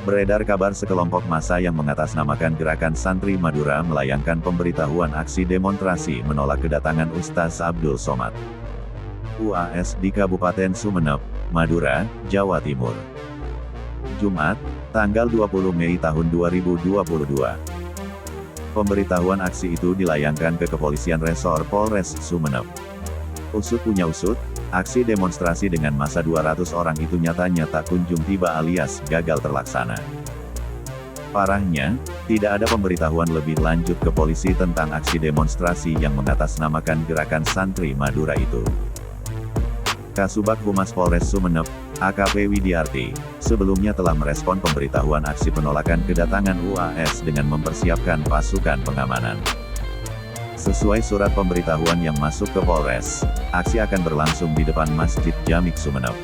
Beredar kabar sekelompok massa yang mengatasnamakan Gerakan Santri Madura melayangkan pemberitahuan aksi demonstrasi menolak kedatangan Ustaz Abdul Somad UAS di Kabupaten Sumeneb, Madura, Jawa Timur. Jumat, tanggal 20 Mei tahun 2022. Pemberitahuan aksi itu dilayangkan ke Kepolisian Resor Polres Sumeneb. Usut punya usut, aksi demonstrasi dengan massa 200 orang itu nyatanya tak kunjung tiba alias gagal terlaksana. Parahnya, tidak ada pemberitahuan lebih lanjut ke polisi tentang aksi demonstrasi yang mengatasnamakan Gerakan Santri Madura itu. Kasubag Humas Polres Sumeneb, AKP Widiarti, sebelumnya telah merespon pemberitahuan aksi penolakan kedatangan UAS dengan mempersiapkan pasukan pengamanan. Sesuai surat pemberitahuan yang masuk ke Polres, aksi akan berlangsung di depan Masjid Jamik Sumeneb.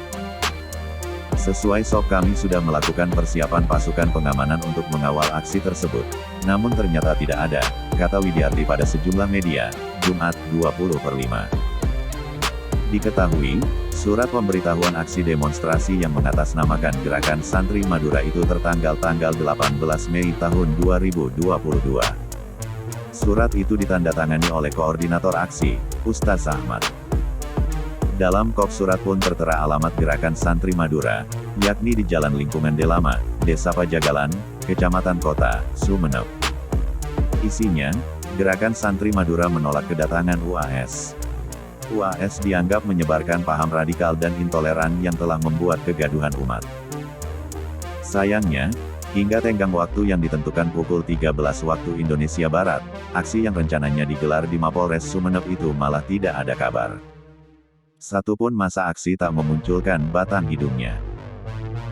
Sesuai SOP kami sudah melakukan persiapan pasukan pengamanan untuk mengawal aksi tersebut. Namun ternyata tidak ada, kata Widiarti pada sejumlah media, Jumat, 20/5. Diketahui, surat pemberitahuan aksi demonstrasi yang mengatasnamakan Gerakan Santri Madura itu tertanggal tanggal 18 Mei tahun 2022. Surat itu ditandatangani oleh koordinator aksi, Ustaz Ahmad. Dalam kop surat pun tertera alamat Gerakan Santri Madura, yakni di Jalan Lingkungan Delama, Desa Pajagalan, Kecamatan Kota, Sumeneb. Isinya, Gerakan Santri Madura menolak kedatangan UAS. UAS dianggap menyebarkan paham radikal dan intoleran yang telah membuat kegaduhan umat. Sayangnya, hingga tenggang waktu yang ditentukan pukul 13 waktu Indonesia Barat, aksi yang rencananya digelar di Mapolres Sumeneb itu malah tidak ada kabar. Satupun massa aksi tak memunculkan batang hidungnya.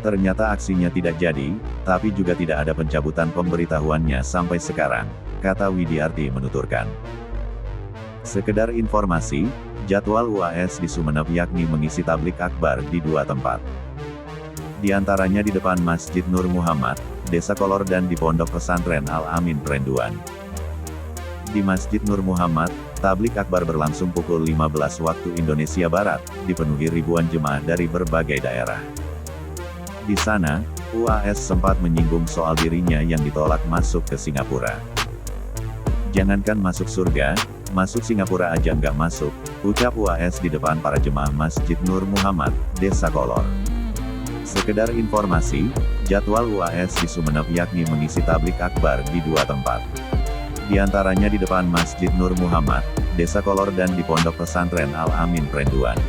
Ternyata aksinya tidak jadi, tapi juga tidak ada pencabutan pemberitahuannya sampai sekarang, kata Widiarti menuturkan. Sekedar informasi, jadwal UAS di Sumeneb yakni mengisi tablik akbar di 2 tempat. Di antaranya di depan Masjid Nur Muhammad, Desa Kolor dan di Pondok Pesantren Al-Amin Perenduan. Di Masjid Nur Muhammad, tablik akbar berlangsung pukul 15 waktu Indonesia Barat, dipenuhi ribuan jemaah dari berbagai daerah. Di sana, UAS sempat menyinggung soal dirinya yang ditolak masuk ke Singapura. Jangankan masuk surga, masuk Singapura aja nggak masuk, ucap UAS di depan para jemaah Masjid Nur Muhammad, Desa Kolor. Sekedar informasi, jadwal UAS di Sumeneb yakni mengisi tablik akbar di 2 tempat. Di antaranya di depan Masjid Nur Muhammad, Desa Kolor dan di Pondok Pesantren Al-Amin Perenduan.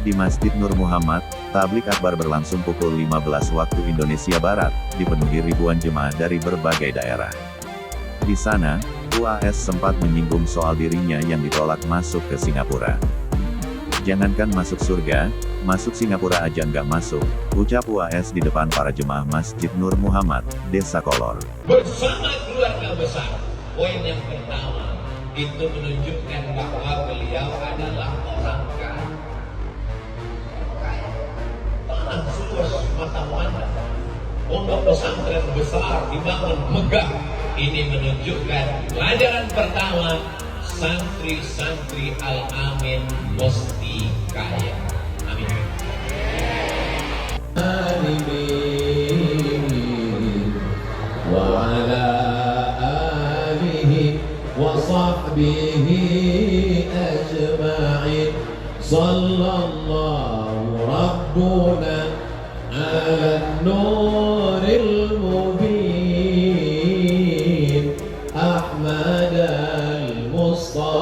Di Masjid Nur Muhammad, tablik akbar berlangsung pukul 15 waktu Indonesia Barat, dipenuhi ribuan jemaah dari berbagai daerah. Di sana, UAS sempat menyinggung soal dirinya yang ditolak masuk ke Singapura. Jangankan masuk surga, masuk Singapura aja nggak masuk, ucap UAS di depan para jemaah Masjid Nur Muhammad, Desa Kolor. Bersama keluarga besar, poin yang pertama, itu menunjukkan bahwa beliau adalah orang kaya. Tanah seluas mata pandang, pondok pesantren besar dibangun megah. Ini menunjukkan pelajaran pertama, santri-santri Al-Amin mesti kaya. Amin. Wa ala alihi wa sahbihi ajma'in. Sallallahu rabbuna ala nuril mubin. Ahmad al-Mustafa